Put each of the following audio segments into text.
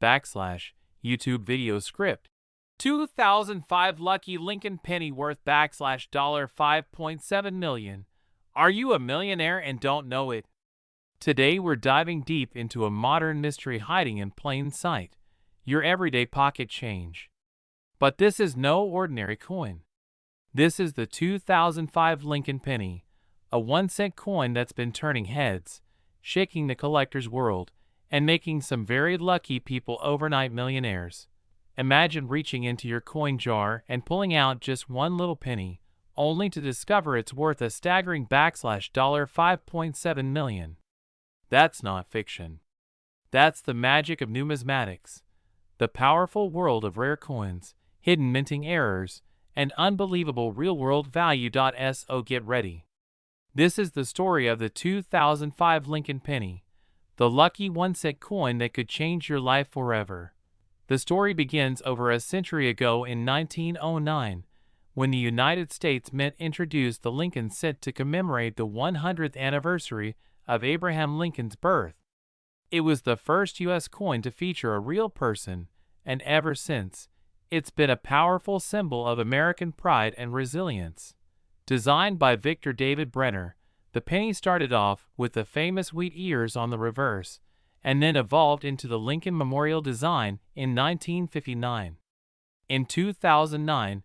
YouTube video script. 2005 Lucky Lincoln Penny worth $5.7 million. Are you a millionaire and don't know it? Today we're diving deep into a modern mystery hiding in plain sight, your everyday pocket change. But this is no ordinary coin. This is the 2005 Lincoln Penny, a 1-cent coin that's been turning heads, shaking the collector's world, and making some very lucky people overnight millionaires. Imagine reaching into your coin jar and pulling out just one little penny, only to discover it's worth a staggering $5.7 million. That's not fiction. That's the magic of numismatics, the powerful world of rare coins, hidden minting errors, and unbelievable real-world value. So get ready. This is the story of the 2005 Lincoln Penny, the lucky 1-cent coin that could change your life forever. The story begins over a century ago in 1909, when the United States Mint introduced the Lincoln cent to commemorate the 100th anniversary of Abraham Lincoln's birth. It was the first U.S. coin to feature a real person, and ever since, it's been a powerful symbol of American pride and resilience. Designed by Victor David Brenner, the penny started off with the famous wheat ears on the reverse, and then evolved into the Lincoln Memorial design in 1959. In 2009,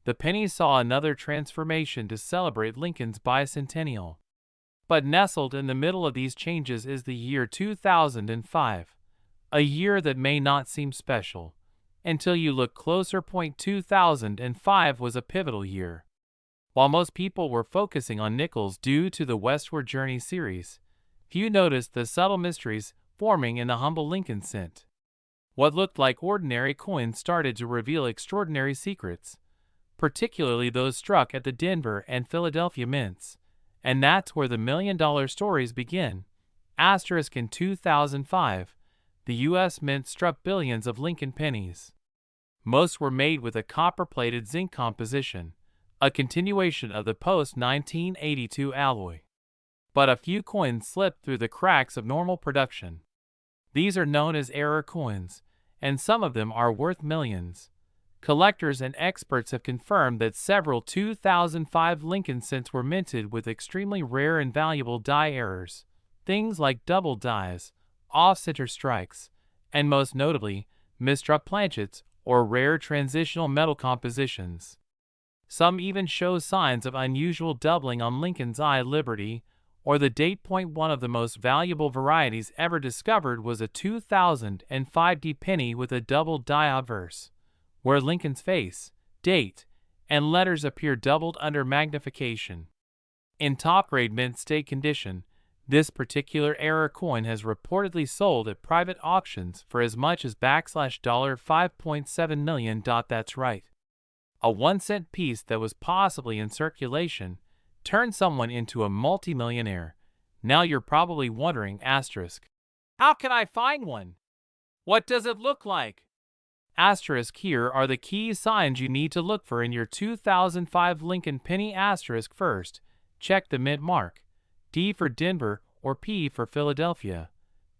the penny saw another transformation to celebrate Lincoln's bicentennial. But nestled in the middle of these changes is the year 2005, a year that may not seem special until you look closer. 2005 was a pivotal year. While most people were focusing on nickels due to the Westward Journey series, few noticed the subtle mysteries forming in the humble Lincoln cent. What looked like ordinary coins started to reveal extraordinary secrets, particularly those struck at the Denver and Philadelphia mints. And that's where the million-dollar stories begin. In 2005, the U.S. Mint struck billions of Lincoln pennies. Most were made with a copper-plated zinc composition, a continuation of the post-1982 alloy. But a few coins slipped through the cracks of normal production. These are known as error coins, and some of them are worth millions. Collectors and experts have confirmed that several 2005 Lincoln cents were minted with extremely rare and valuable die errors, things like double dies, off-center strikes, and most notably, misstruck planchets or rare transitional metal compositions. Some even show signs of unusual doubling on Lincoln's eye Liberty or the date. One of the most valuable varieties ever discovered was a 2005 D penny with a double die obverse, where Lincoln's face, date, and letters appear doubled under magnification. In top-grade mint state condition, this particular error coin has reportedly sold at private auctions for as much as $5.7 million. That's right. A 1-cent piece that was possibly in circulation turned someone into a multimillionaire. Now you're probably wondering, how can I find one? What does it look like? Here are the key signs you need to look for in your 2005 Lincoln Penny. First, check the mint mark, D for Denver or P for Philadelphia.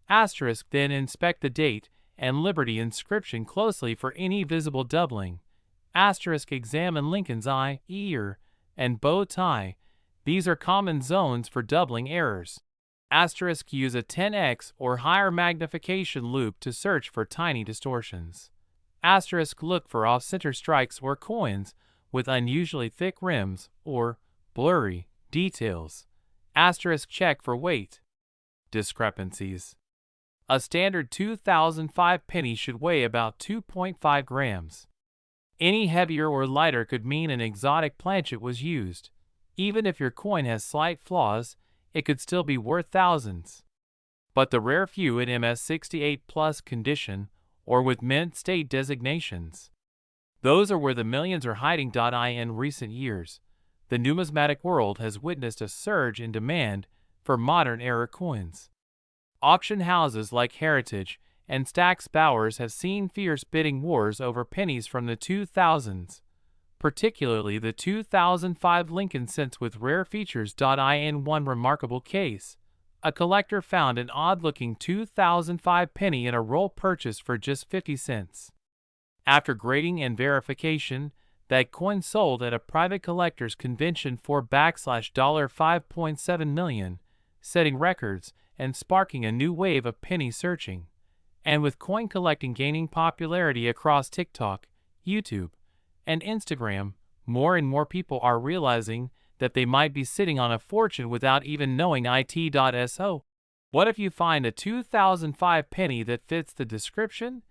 Then inspect the date and Liberty inscription closely for any visible doubling. Examine Lincoln's eye, ear, and bow tie. These are common zones for doubling errors. Use a 10x or higher magnification loupe to search for tiny distortions. Look for off-center strikes or coins with unusually thick rims or blurry details. Check for weight discrepancies. A standard 2005 penny should weigh about 2.5 grams. Any heavier or lighter could mean an exotic planchet was used. Even if your coin has slight flaws, it could still be worth thousands. But the rare few in MS68 plus condition or with mint state designations, those are where the millions are hiding. In recent years, the numismatic world has witnessed a surge in demand for modern era coins. Auction houses like Heritage and Stack's Bowers have seen fierce bidding wars over pennies from the 2000s, particularly the 2005 Lincoln cents with rare features. In one remarkable case, A collector found an odd-looking 2005 penny in a roll purchased for just 50 cents. After grading and verification, that coin sold at a private collector's convention for $5.7 million, setting records and sparking a new wave of penny searching. And with coin collecting gaining popularity across TikTok, YouTube, and Instagram, more and more people are realizing that they might be sitting on a fortune without even knowing it. What if you find a 2005 penny that fits the description?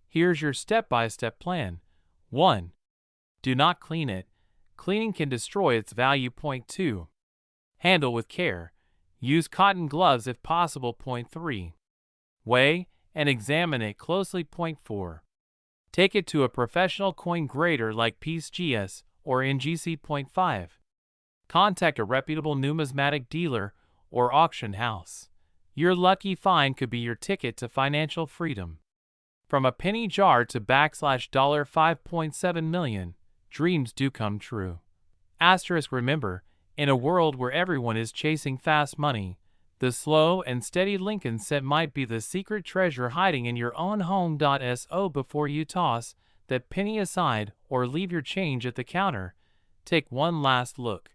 Here's your step-by-step plan. 1. Do not clean it. Cleaning can destroy its value. 2. Handle with care. Use cotton gloves if possible. 3. Weigh and examine it closely. 4. Take it to a professional coin grader like PCGS or NGC. 5. Contact a reputable numismatic dealer or auction house. Your lucky find could be your ticket to financial freedom. From a penny jar to $5.7 million, dreams do come true. Remember, in a world where everyone is chasing fast money, the slow and steady Lincoln cent might be the secret treasure hiding in your own home. Before you toss that penny aside or leave your change at the counter, take one last look.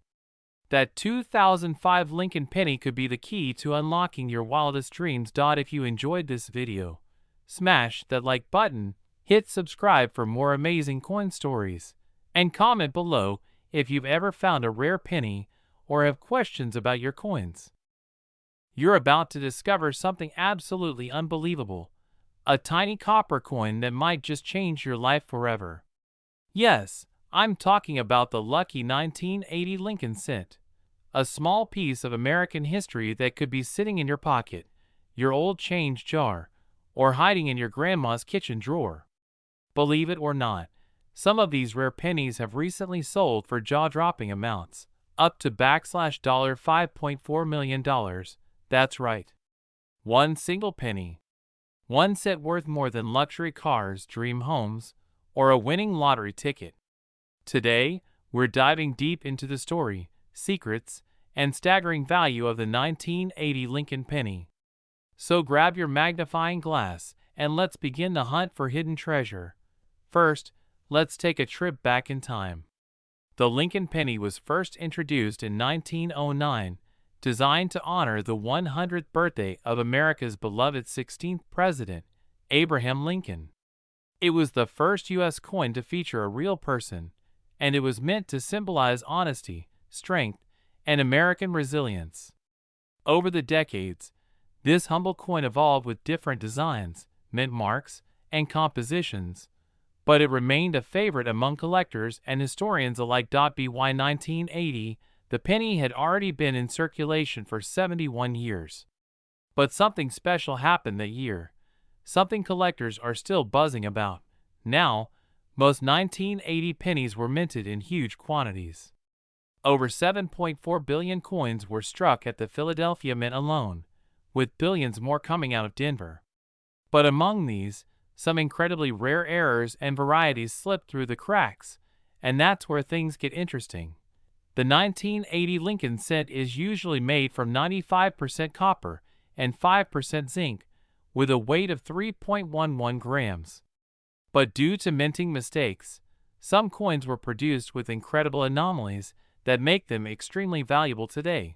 That 2005 Lincoln penny could be the key to unlocking your wildest dreams. If you enjoyed this video, smash that like button, hit subscribe for more amazing coin stories, and comment below if you've ever found a rare penny or have questions about your coins. You're about to discover something absolutely unbelievable, a tiny copper coin that might just change your life forever. Yes, I'm talking about the lucky 1980 Lincoln cent, a small piece of American history that could be sitting in your pocket, your old change jar, or hiding in your grandma's kitchen drawer. Believe it or not, some of these rare pennies have recently sold for jaw-dropping amounts, up to $5.4 million. That's right. One single penny. One cent worth more than luxury cars, dream homes, or a winning lottery ticket. Today, we're diving deep into the story, secrets, and staggering value of the 1980 Lincoln penny. So grab your magnifying glass and let's begin the hunt for hidden treasure. First, let's take a trip back in time. The Lincoln penny was first introduced in 1909, designed to honor the 100th birthday of America's beloved 16th president, Abraham Lincoln. It was the first U.S. coin to feature a real person, and it was meant to symbolize honesty, strength, and American resilience. Over the decades, this humble coin evolved with different designs, mint marks, and compositions, but it remained a favorite among collectors and historians alike. By 1980, the penny had already been in circulation for 71 years. But something special happened that year, something collectors are still buzzing about. Now, most 1980 pennies were minted in huge quantities. Over 7.4 billion coins were struck at the Philadelphia Mint alone, with billions more coming out of Denver. But among these, some incredibly rare errors and varieties slipped through the cracks, and that's where things get interesting. The 1980 Lincoln cent is usually made from 95% copper and 5% zinc, with a weight of 3.11 grams. But due to minting mistakes, some coins were produced with incredible anomalies that make them extremely valuable today.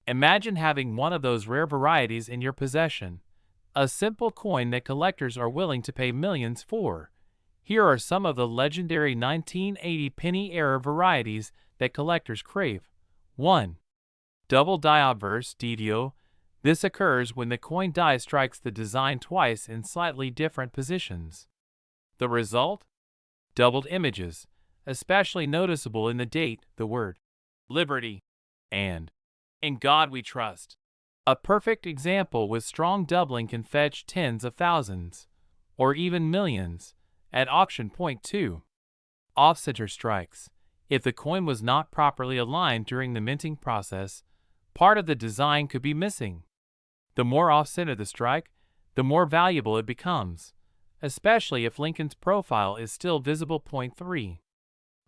Imagine having one of those rare varieties in your possession, a simple coin that collectors are willing to pay millions for. Here are some of the legendary 1980 penny error varieties that collectors crave. 1. Double die obverse DDO. This occurs when the coin die strikes the design twice in slightly different positions. The result? Doubled images, especially noticeable in the date, the word Liberty, and In God We Trust. A perfect example with strong doubling can fetch tens of thousands, or even millions, at auction. 2. Off-center strikes. If the coin was not properly aligned during the minting process, part of the design could be missing. The more off-center the strike, the more valuable it becomes, especially if Lincoln's profile is still visible. 3.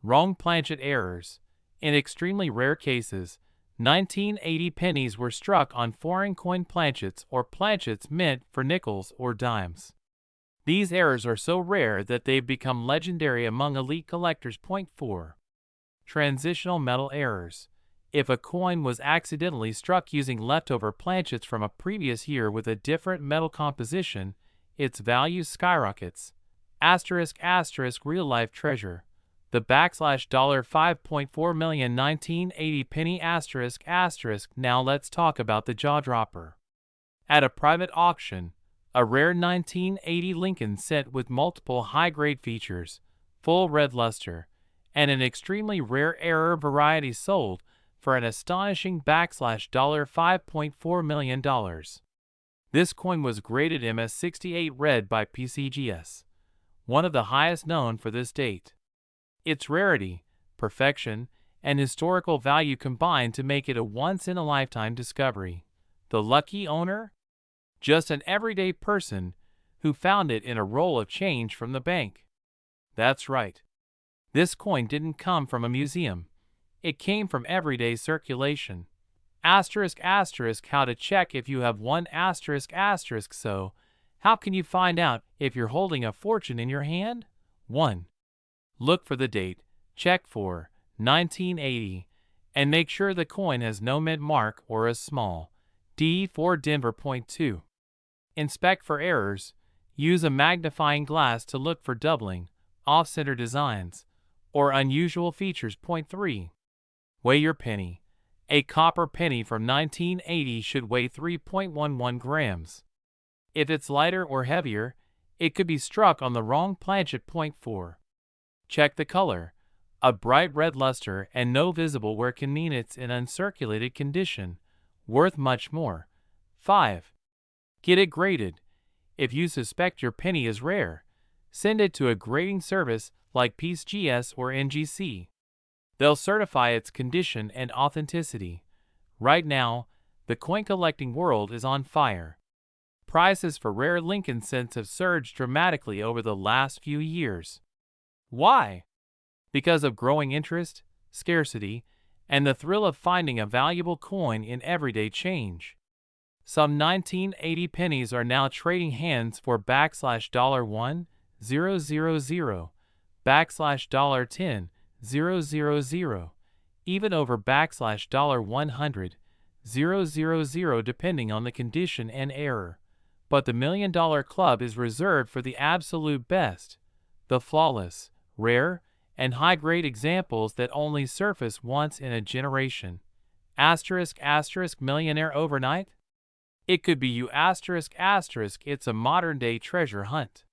Wrong planchet errors. In extremely rare cases, 1980 pennies were struck on foreign coin planchets or planchets meant for nickels or dimes. These errors are so rare that they've become legendary among elite collectors. Point 4. Transitional metal errors. If a coin was accidentally struck using leftover planchets from a previous year with a different metal composition, its value skyrockets. *** real life treasure. The $5.4 million 1980 penny ***. Now let's talk about the jaw dropper. At a private auction, a rare 1980 Lincoln set with multiple high-grade features, full red luster, and an extremely rare error variety sold for an astonishing $5.4 million. This coin was graded MS68 red by PCGS, one of the highest known for this date. Its rarity, perfection, and historical value combine to make it a once-in-a-lifetime discovery. The lucky owner? Just an everyday person who found it in a roll of change from the bank. That's right. This coin didn't come from a museum. It came from everyday circulation. ***. How to check if you have one ***. So, how can you find out if you're holding a fortune in your hand? 1. Look for the date. Check for 1980 and make sure the coin has no mint mark or a small D for Denver. Point 2. Inspect for errors. Use a magnifying glass to look for doubling, off-center designs, or unusual features. Point 3. Weigh your penny. A copper penny from 1980 should weigh 3.11 grams. If it's lighter or heavier, it could be struck on the wrong planchet. Point 4. Check the color. A bright red luster and no visible wear can mean it's in uncirculated condition, worth much more. 5. Get it graded. If you suspect your penny is rare, send it to a grading service like PCGS or NGC. They'll certify its condition and authenticity. Right now, the coin collecting world is on fire. Prices for rare Lincoln cents have surged dramatically over the last few years. Why? Because of growing interest, scarcity, and the thrill of finding a valuable coin in everyday change. Some 1980 pennies are now trading hands for $1,000, $10,000, even over $100, depending on the condition and error. But the $1 Million Club is reserved for the absolute best, the flawless, rare, and high-grade examples that only surface once in a generation. ***, millionaire overnight? It could be you ***. It's a modern-day treasure hunt.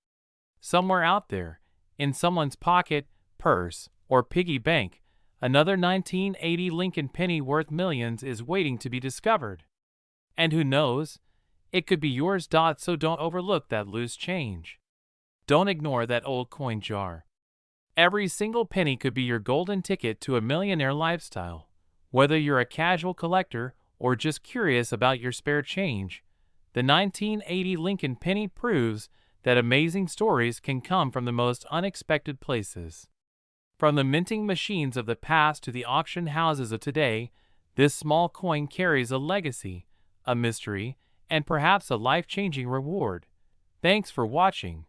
Somewhere out there, in someone's pocket, purse, or piggy bank, another 1980 Lincoln penny worth millions is waiting to be discovered. And who knows? It could be yours. So don't overlook that loose change. Don't ignore that old coin jar. Every single penny could be your golden ticket to a millionaire lifestyle. Whether you're a casual collector or just curious about your spare change, the 1980 Lincoln penny proves that amazing stories can come from the most unexpected places. From the minting machines of the past to the auction houses of today, this small coin carries a legacy, a mystery, and perhaps a life-changing reward. Thanks for watching.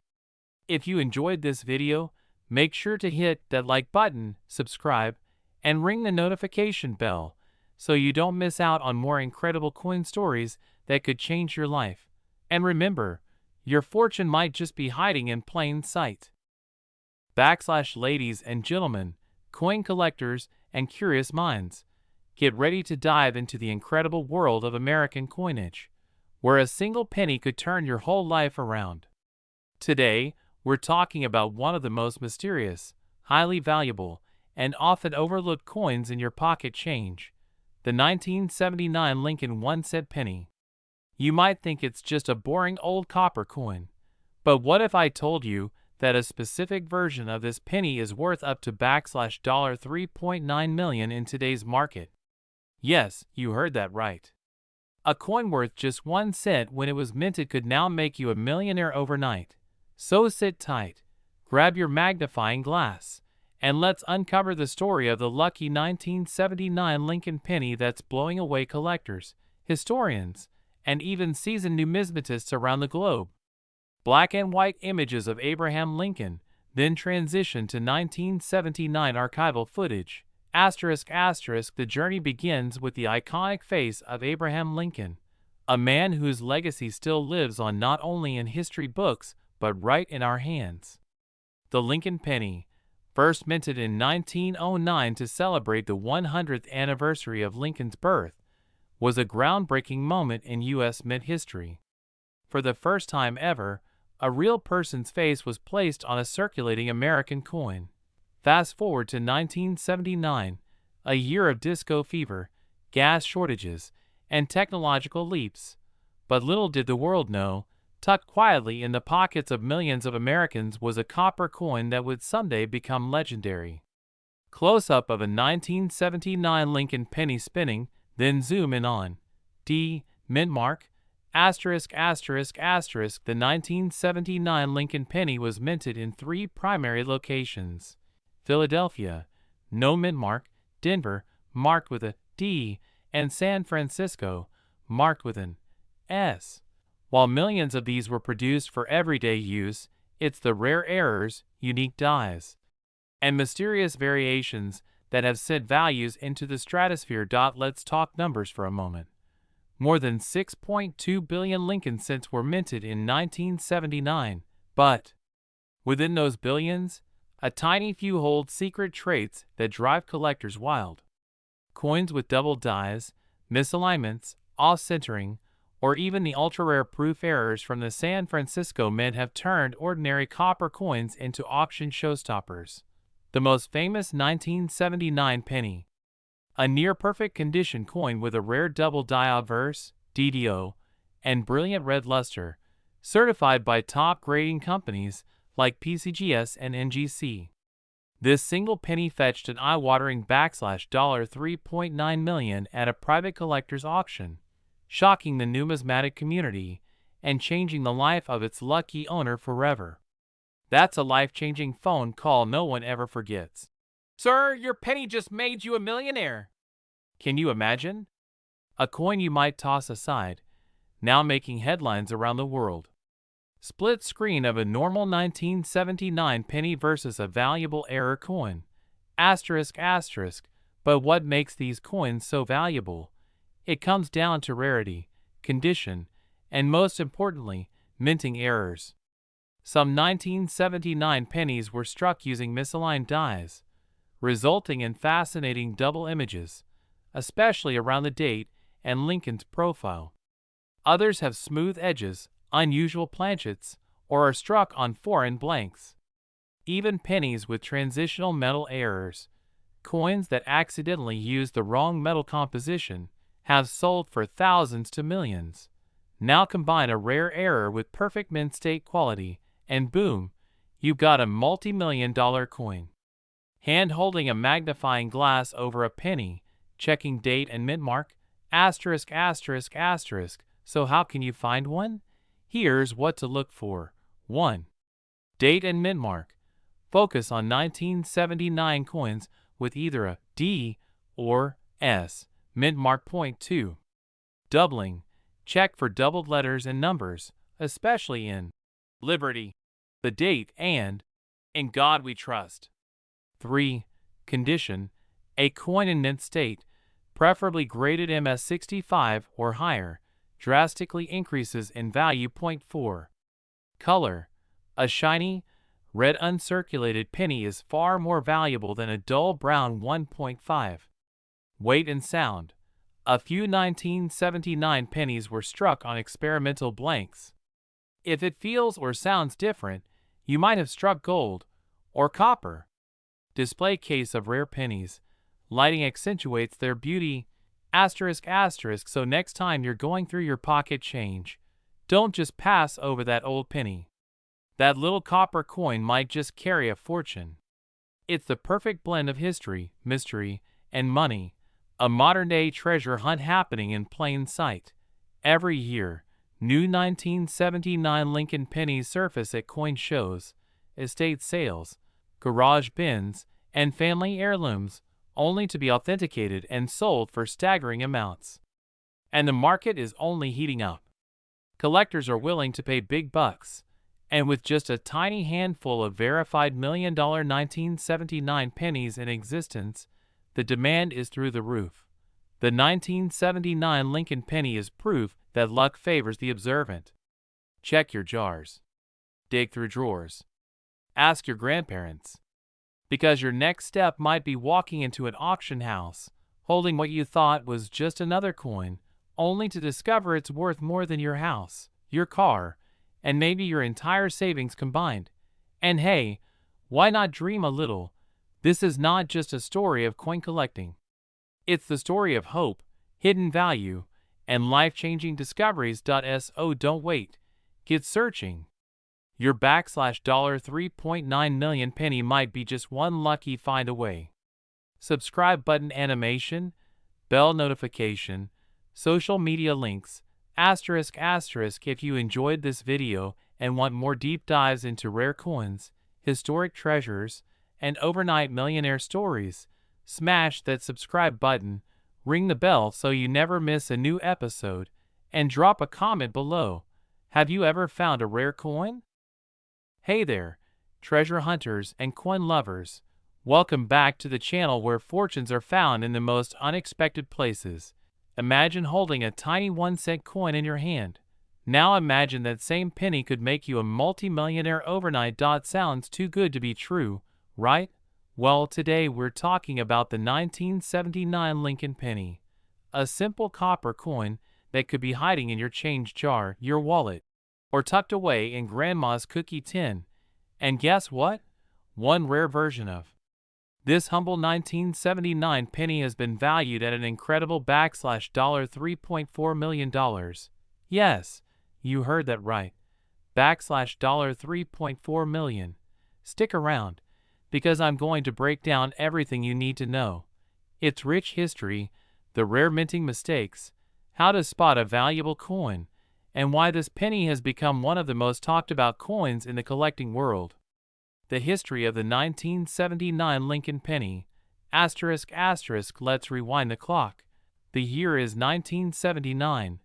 If you enjoyed this video, make sure to hit that like button, subscribe, and ring the notification bell so you don't miss out on more incredible coin stories that could change your life. And remember, your fortune might just be hiding in plain sight. Ladies and gentlemen, coin collectors, and curious minds, get ready to dive into the incredible world of American coinage, where a single penny could turn your whole life around. Today, we're talking about one of the most mysterious, highly valuable, and often overlooked coins in your pocket change, the 1979 Lincoln 1-cent penny. You might think it's just a boring old copper coin, but what if I told you that a specific version of this penny is worth up to $3.9 million in today's market? Yes, you heard that right. A coin worth just 1 cent when it was minted could now make you a millionaire overnight. So sit tight, grab your magnifying glass, And let's uncover the story of the lucky 1979 Lincoln penny that's blowing away collectors, historians, and even seasoned numismatists around the globe. Black and white images of Abraham Lincoln, then transition to 1979 archival footage. The journey begins with the iconic face of Abraham Lincoln, a man whose legacy still lives on not only in history books but right in our hands. The Lincoln penny, first minted in 1909 to celebrate the 100th anniversary of Lincoln's birth, was a groundbreaking moment in U.S. mint history. For the first time ever, a real person's face was placed on a circulating American coin. Fast forward to 1979, a year of disco fever, gas shortages, and technological leaps. But little did the world know, tucked quietly in the pockets of millions of Americans was a copper coin that would someday become legendary. Close-up of a 1979 Lincoln penny spinning, then zoom in on D. Mint mark, *****. The 1979 Lincoln penny was minted in 3 primary locations. Philadelphia, no mint mark, Denver, marked with a D, and San Francisco, marked with an S. While millions of these were produced for everyday use, it's the rare errors, unique dies, and mysterious variations that have sent values into the stratosphere. Let's talk numbers for a moment. More than 6.2 billion Lincoln cents were minted in 1979, but within those billions, a tiny few hold secret traits that drive collectors wild. Coins with double dies, misalignments, off-centering, or even the ultra-rare proof errors from the San Francisco Mint have turned ordinary copper coins into auction showstoppers. The most famous 1979 penny, a near-perfect condition coin with a rare double die obverse, DDO, and brilliant red luster, certified by top grading companies like PCGS and NGC. This single penny fetched an eye-watering $3.9 million at a private collector's auction, shocking the numismatic community and changing the life of its lucky owner forever. That's a life-changing phone call no one ever forgets. "Sir, your penny just made you a millionaire." Can you imagine? A coin you might toss aside, now making headlines around the world. Split screen of a normal 1979 penny versus a valuable error coin. But what makes these coins so valuable? It comes down to rarity, condition, and most importantly, minting errors. Some 1979 pennies were struck using misaligned dies, resulting in fascinating double images, especially around the date and Lincoln's profile. Others have smooth edges, unusual planchets, or are struck on foreign blanks. Even pennies with transitional metal errors, coins that accidentally use the wrong metal composition, have sold for thousands to millions. Now combine a rare error with perfect mint state quality, and boom, you've got a multi-million-dollar coin. Hand holding a magnifying glass over a penny, checking date and mint mark, So how can you find one? Here's what to look for. 1. Date and mint mark. Focus on 1979 coins with either a D or S mint mark. 2. Doubling. Check for doubled letters and numbers, especially in Liberty, the date, and In God We Trust. 3. Condition. A coin in mint state, preferably graded MS65 or higher, drastically increases in value. 4. Color. A shiny, red uncirculated penny is far more valuable than a dull brown 1.5. Weight and sound. A few 1979 pennies were struck on experimental blanks. If it feels or sounds different, you might have struck gold or copper. Display case of rare pennies. Lighting accentuates their beauty. So next time you're going through your pocket change, don't just pass over that old penny. That little copper coin might just carry a fortune. It's the perfect blend of history, mystery, and money, a modern-day treasure hunt happening in plain sight. Every year, new 1979 Lincoln pennies surface at coin shows, estate sales, garage bins, and family heirlooms, only to be authenticated and sold for staggering amounts. And the market is only heating up. Collectors are willing to pay big bucks, and with just a tiny handful of verified $1 million 1979 pennies in existence, the demand is through the roof. The 1979 Lincoln penny is proof that luck favors the observant. Check your jars. Dig through drawers. Ask your grandparents. Because your next step might be walking into an auction house, holding what you thought was just another coin, only to discover it's worth more than your house, your car, and maybe your entire savings combined. And hey, why not dream a little? This is not just a story of coin collecting. It's the story of hope, hidden value, and life-changing discoveries. So don't wait. Get searching. Your $3.9 million penny might be just one lucky find away. Subscribe button, animation, bell notification, social media links, **** if you enjoyed this video and want more deep dives into rare coins, historic treasures, and overnight millionaire stories. Smash that subscribe button, ring the bell so you never miss a new episode, and drop a comment below. Have you ever found a rare coin? Hey there, treasure hunters and coin lovers. Welcome back to the channel where fortunes are found in the most unexpected places. Imagine holding a tiny 1-cent coin in your hand. Now imagine that same penny could make you a multi-millionaire overnight. Sounds too good to be true, right? Well, today we're talking about the 1979 Lincoln penny. A simple copper coin that could be hiding in your change jar, your wallet, or tucked away in grandma's cookie tin. And guess what? One rare version of this humble 1979 penny has been valued at an incredible $3.4 million. Yes, you heard that right. $3.4 million. Stick around, because I'm going to break down everything you need to know. Its rich history, the rare minting mistakes, how to spot a valuable coin, and why this penny has become one of the most talked about coins in the collecting world. The history of the 1979 Lincoln penny. ****, let's rewind the clock. The year is 1979.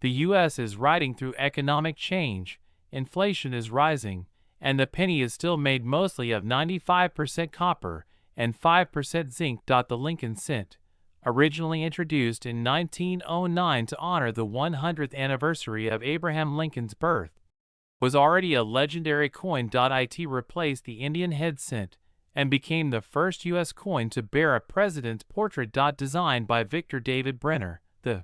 The U.S. is riding through economic change, inflation is rising, and the penny is still made mostly of 95% copper and 5% zinc. The Lincoln cent, originally introduced in 1909 to honor the 100th anniversary of Abraham Lincoln's birth, was already a legendary coin. It replaced the Indian head cent and became the first U.S. coin to bear a president's portrait. Designed by Victor David Brenner, the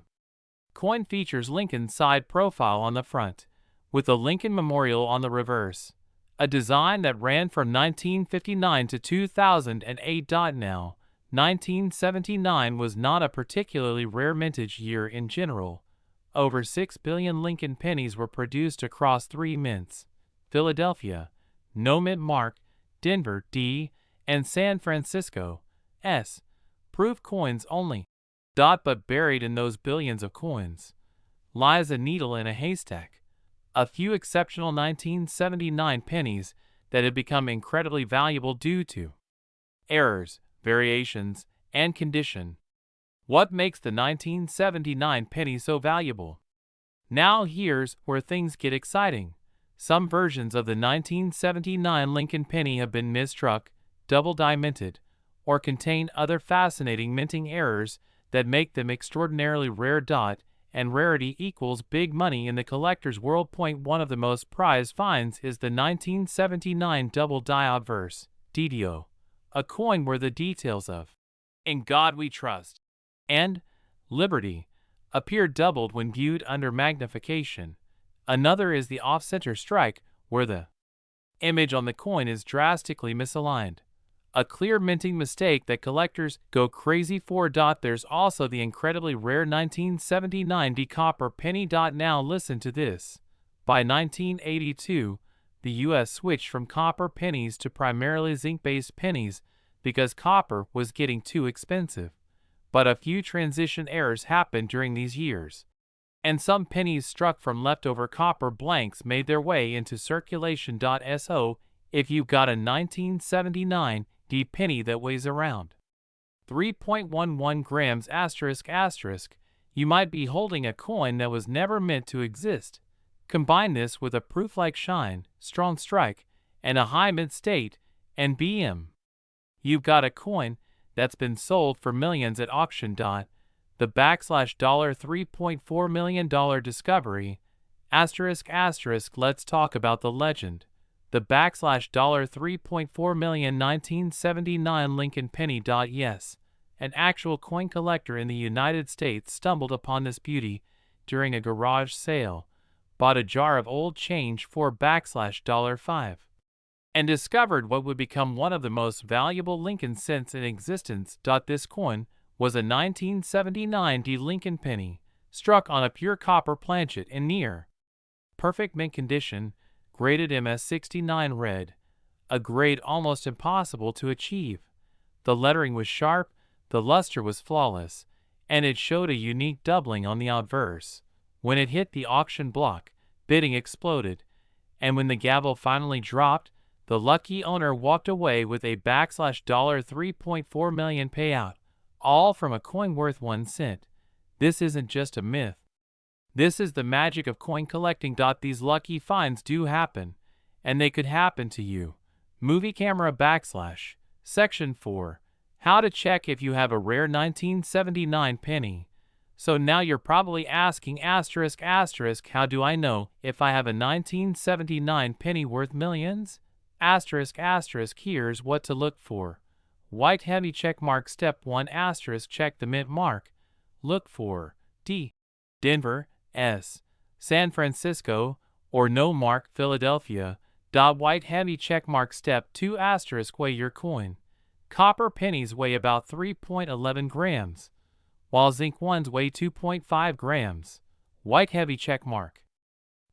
coin features Lincoln's side profile on the front, with the Lincoln Memorial on the reverse, a design that ran from 1959 to 2008. Now, 1979 was not a particularly rare mintage year in general. Over 6 billion Lincoln pennies were produced across 3 mints: Philadelphia, no mint mark, Denver, D, and San Francisco, S. Proof coins only. But buried in those billions of coins lies a needle in a haystack. A few exceptional 1979 pennies that have become incredibly valuable due to errors, variations, and condition. What makes the 1979 penny so valuable? Now here's where things get exciting. Some versions of the 1979 Lincoln penny have been mistruck, double-die minted, or contain other fascinating minting errors that make them extraordinarily rare. And rarity equals big money in the collector's world. One of the most prized finds is the 1979 double-die obverse, DDO, a coin where the details of "In God We Trust" and "Liberty" appear doubled when viewed under magnification. Another is the off-center strike, where the image on the coin is drastically misaligned, a clear minting mistake that collectors go crazy for. There's also the incredibly rare 1979 copper penny. Now listen to this. By 1982, the U.S. switched from copper pennies to primarily zinc-based pennies because copper was getting too expensive. But a few transition errors happened during these years, and some pennies struck from leftover copper blanks made their way into circulation. So, if you've got a 1979 D penny that weighs around 3.11 grams ***. You might be holding a coin that was never meant to exist. Combine this with a proof-like shine, strong strike, and a high mid-state, and BM. You've got a coin that's been sold for millions at auction. The $3.4 million discovery. Let's talk about the legend. The $3.4 million 1979 Lincoln penny. Yes, an actual coin collector in the United States stumbled upon this beauty during a garage sale, bought a jar of old change for $5, and discovered what would become one of the most valuable Lincoln cents in existence. This coin was a 1979 Lincoln penny, struck on a pure copper planchet in near perfect mint condition, graded MS69 red, a grade almost impossible to achieve. The lettering was sharp, the luster was flawless, and it showed a unique doubling on the obverse. When it hit the auction block, bidding exploded, and when the gavel finally dropped, the lucky owner walked away with a $3.4 million payout, all from a coin worth 1 cent. This isn't just a myth. This is the magic of coin collecting. These lucky finds do happen, and they could happen to you. Movie camera / Section 4. How to check if you have a rare 1979 penny. So now you're probably asking ***, how do I know if I have a 1979 penny worth millions? Here's what to look for. White heavy check mark. Step 1 ***, check the mint mark. Look for D. Denver, S. San Francisco, or no mark Philadelphia. White heavy check mark. Step 2 ***, weigh your coin. Copper pennies weigh about 3.11 grams, while zinc ones weigh 2.5 grams. White heavy check mark.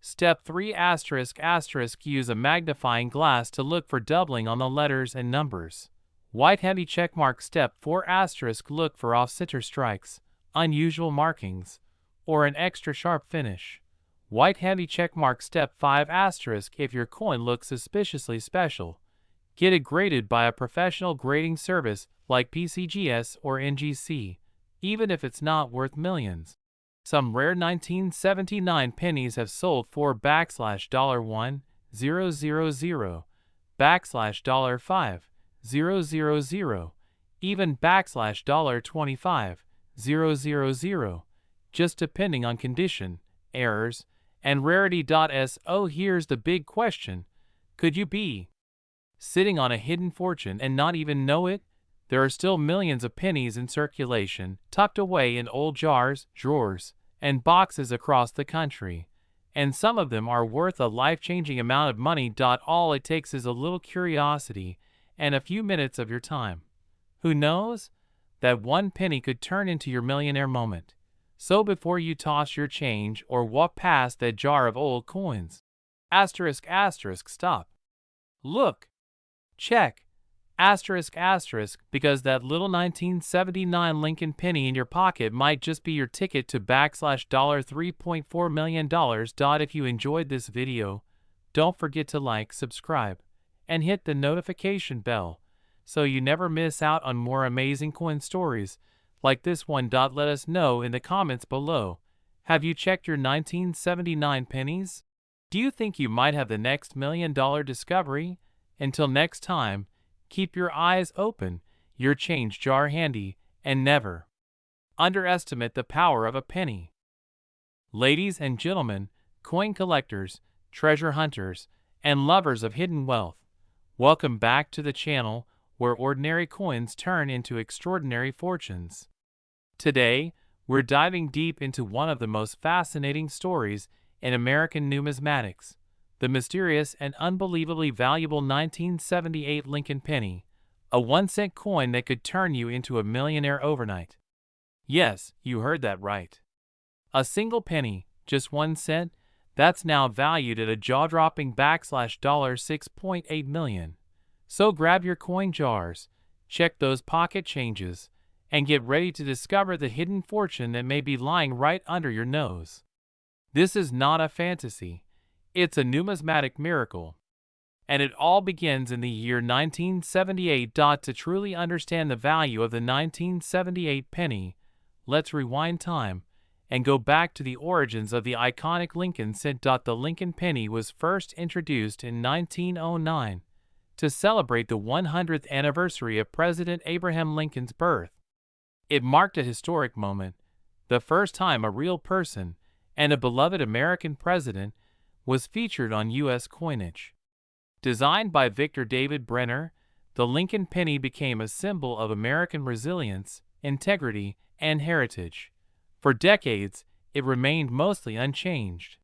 Step 3 ***, use a magnifying glass to look for doubling on the letters and numbers. White heavy check mark. Step 4 ***, look for off-center strikes, unusual markings, or an extra sharp finish. White heavy check mark. Step 5 ***, if your coin looks suspiciously special, get it graded by a professional grading service like PCGS or NGC, even if it's not worth millions. Some rare 1979 pennies have sold for $1,000, $5,000, even $25,000, just depending on condition, errors, and rarity. Here's the big question. Could you be sitting on a hidden fortune and not even know it? There are still millions of pennies in circulation, tucked away in old jars, drawers, and boxes across the country, and some of them are worth a life-changing amount of money. All it takes is a little curiosity and a few minutes of your time. Who knows? That one penny could turn into your millionaire moment. So before you toss your change or walk past that jar of old coins, stop. Look. Check. Because that little 1979 Lincoln penny in your pocket might just be your ticket to $3.4 million. If you enjoyed this video, don't forget to like, subscribe, and hit the notification bell so you never miss out on more amazing coin stories like this one. Let us know in the comments below. Have you checked your 1979 pennies? Do you think you might have the next $1 million discovery? Until next time, keep your eyes open, your change jar handy, and never underestimate the power of a penny. Ladies and gentlemen, coin collectors, treasure hunters, and lovers of hidden wealth, welcome back to the channel where ordinary coins turn into extraordinary fortunes. Today, we're diving deep into one of the most fascinating stories in American numismatics, the mysterious and unbelievably valuable 1978 Lincoln penny, a 1-cent coin that could turn you into a millionaire overnight. Yes, you heard that right. A single penny, just 1 cent, that's now valued at a jaw-dropping $6.8 million. So grab your coin jars, check those pocket changes, and get ready to discover the hidden fortune that may be lying right under your nose. This is not a fantasy. It's a numismatic miracle. And it all begins in the year 1978. To truly understand the value of the 1978 penny, let's rewind time and go back to the origins of the iconic Lincoln cent. The Lincoln penny was first introduced in 1909 to celebrate the 100th anniversary of President Abraham Lincoln's birth. It marked a historic moment, the first time a real person and a beloved American president was featured on U.S. coinage. Designed by Victor David Brenner, the Lincoln penny became a symbol of American resilience, integrity, and heritage. For decades, it remained mostly unchanged.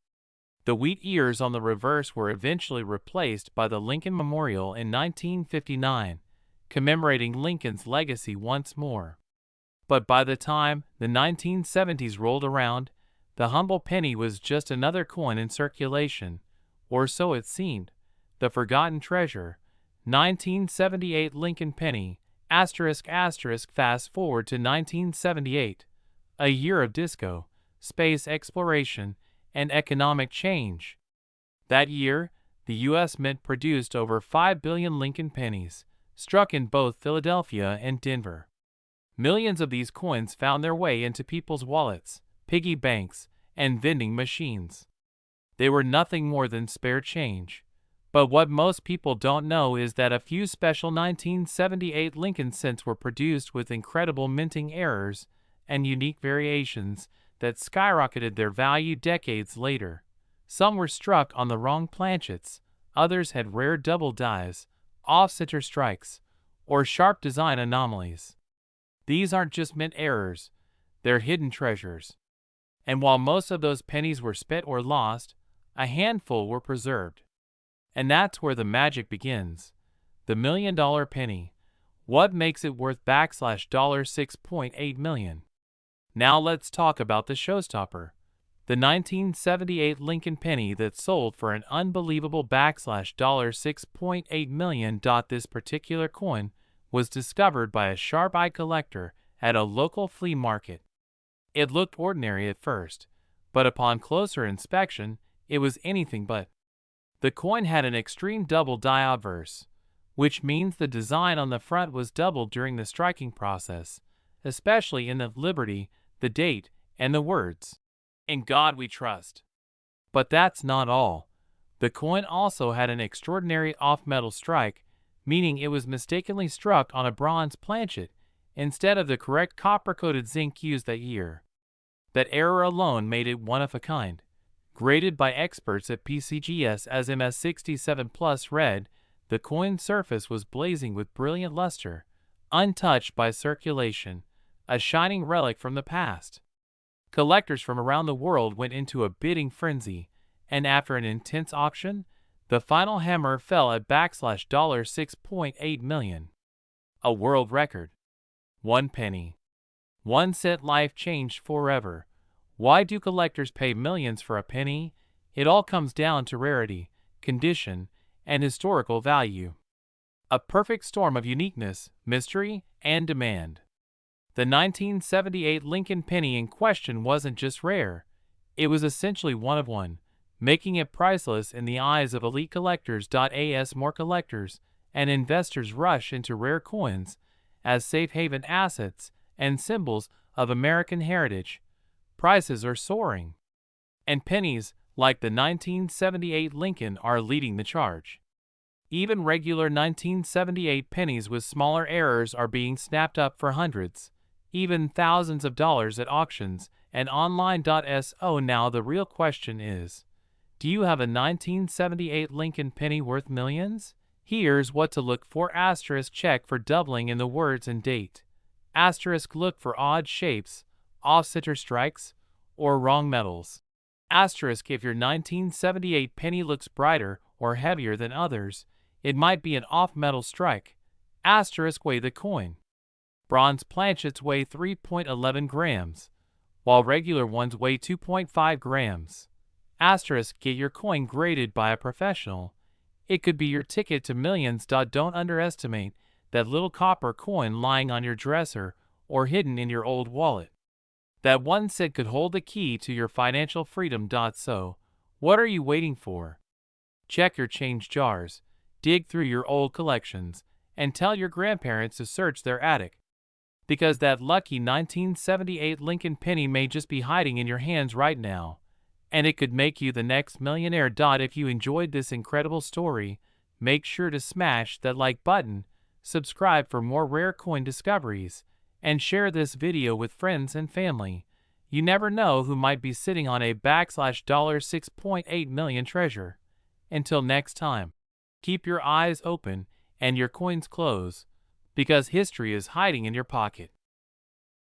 The wheat ears on the reverse were eventually replaced by the Lincoln Memorial in 1959, commemorating Lincoln's legacy once more. But by the time the 1970s rolled around, the humble penny was just another coin in circulation, or so it seemed. The forgotten treasure, 1978 Lincoln penny, ****. Fast forward to 1978, a year of disco, space exploration, and economic change. That year, the U.S. Mint produced over 5 billion Lincoln pennies, struck in both Philadelphia and Denver. Millions of these coins found their way into people's wallets, piggy banks, and vending machines. They were nothing more than spare change. But what most people don't know is that a few special 1978 Lincoln cents were produced with incredible minting errors and unique variations that skyrocketed their value decades later. Some were struck on the wrong planchets, others had rare double dies, off-center strikes, or sharp design anomalies. These aren't just mint errors, they're hidden treasures. And while most of those pennies were spent or lost, a handful were preserved. And that's where the magic begins. The $1 million penny. What makes it worth $6.8 million? Now let's talk about the showstopper. The 1978 Lincoln penny that sold for an unbelievable $6.8 million. This particular coin was discovered by a sharp-eyed collector at a local flea market. It looked ordinary at first, but upon closer inspection, it was anything but. The coin had an extreme double die obverse, which means the design on the front was doubled during the striking process, especially in the liberty, the date, and the words, "In God We Trust." But that's not all. The coin also had an extraordinary off-metal strike, meaning it was mistakenly struck on a bronze planchet instead of the correct copper-coated zinc used that year. That error alone made it one of a kind. Graded by experts at PCGS as MS67+, red, the coin's surface was blazing with brilliant luster, untouched by circulation, a shining relic from the past. Collectors from around the world went into a bidding frenzy, and after an intense auction, the final hammer fell at $6.8 million. A world record. 1 penny. 1 cent. Life changed forever. Why do collectors pay millions for a penny? It all comes down to rarity, condition, and historical value. A perfect storm of uniqueness, mystery, and demand. The 1978 Lincoln penny in question wasn't just rare, it was essentially one of one, making it priceless in the eyes of elite collectors. As more collectors and investors rush into rare coins as safe haven assets and symbols of American heritage, prices are soaring. And pennies, like the 1978 Lincoln, are leading the charge. Even regular 1978 pennies with smaller errors are being snapped up for hundreds, even thousands of dollars at auctions and online. So now the real question is, do you have a 1978 Lincoln penny worth millions? Here's what to look for. * Check for doubling in the words and date. * Look for odd shapes, off-center strikes, or wrong metals. * If your 1978 penny looks brighter or heavier than others, it might be an off-metal strike. * Weigh the coin. Bronze planchets weigh 3.11 grams, while regular ones weigh 2.5 grams. Get your coin graded by a professional. It could be your ticket to millions. Don't underestimate that little copper coin lying on your dresser or hidden in your old wallet. That 1 cent could hold the key to your financial freedom. So, what are you waiting for? Check your change jars. dig through your old collections, and tell your grandparents to search their attic. Because that lucky 1978 Lincoln penny may just be hiding in your hands right now, and it could make you the next millionaire. If you enjoyed this incredible story, make sure to smash that like button, subscribe for more rare coin discoveries, and share this video with friends and family. You never know who might be sitting on a $6.8 million treasure. Until next time, keep your eyes open and your coins closed, because history is hiding in your pocket.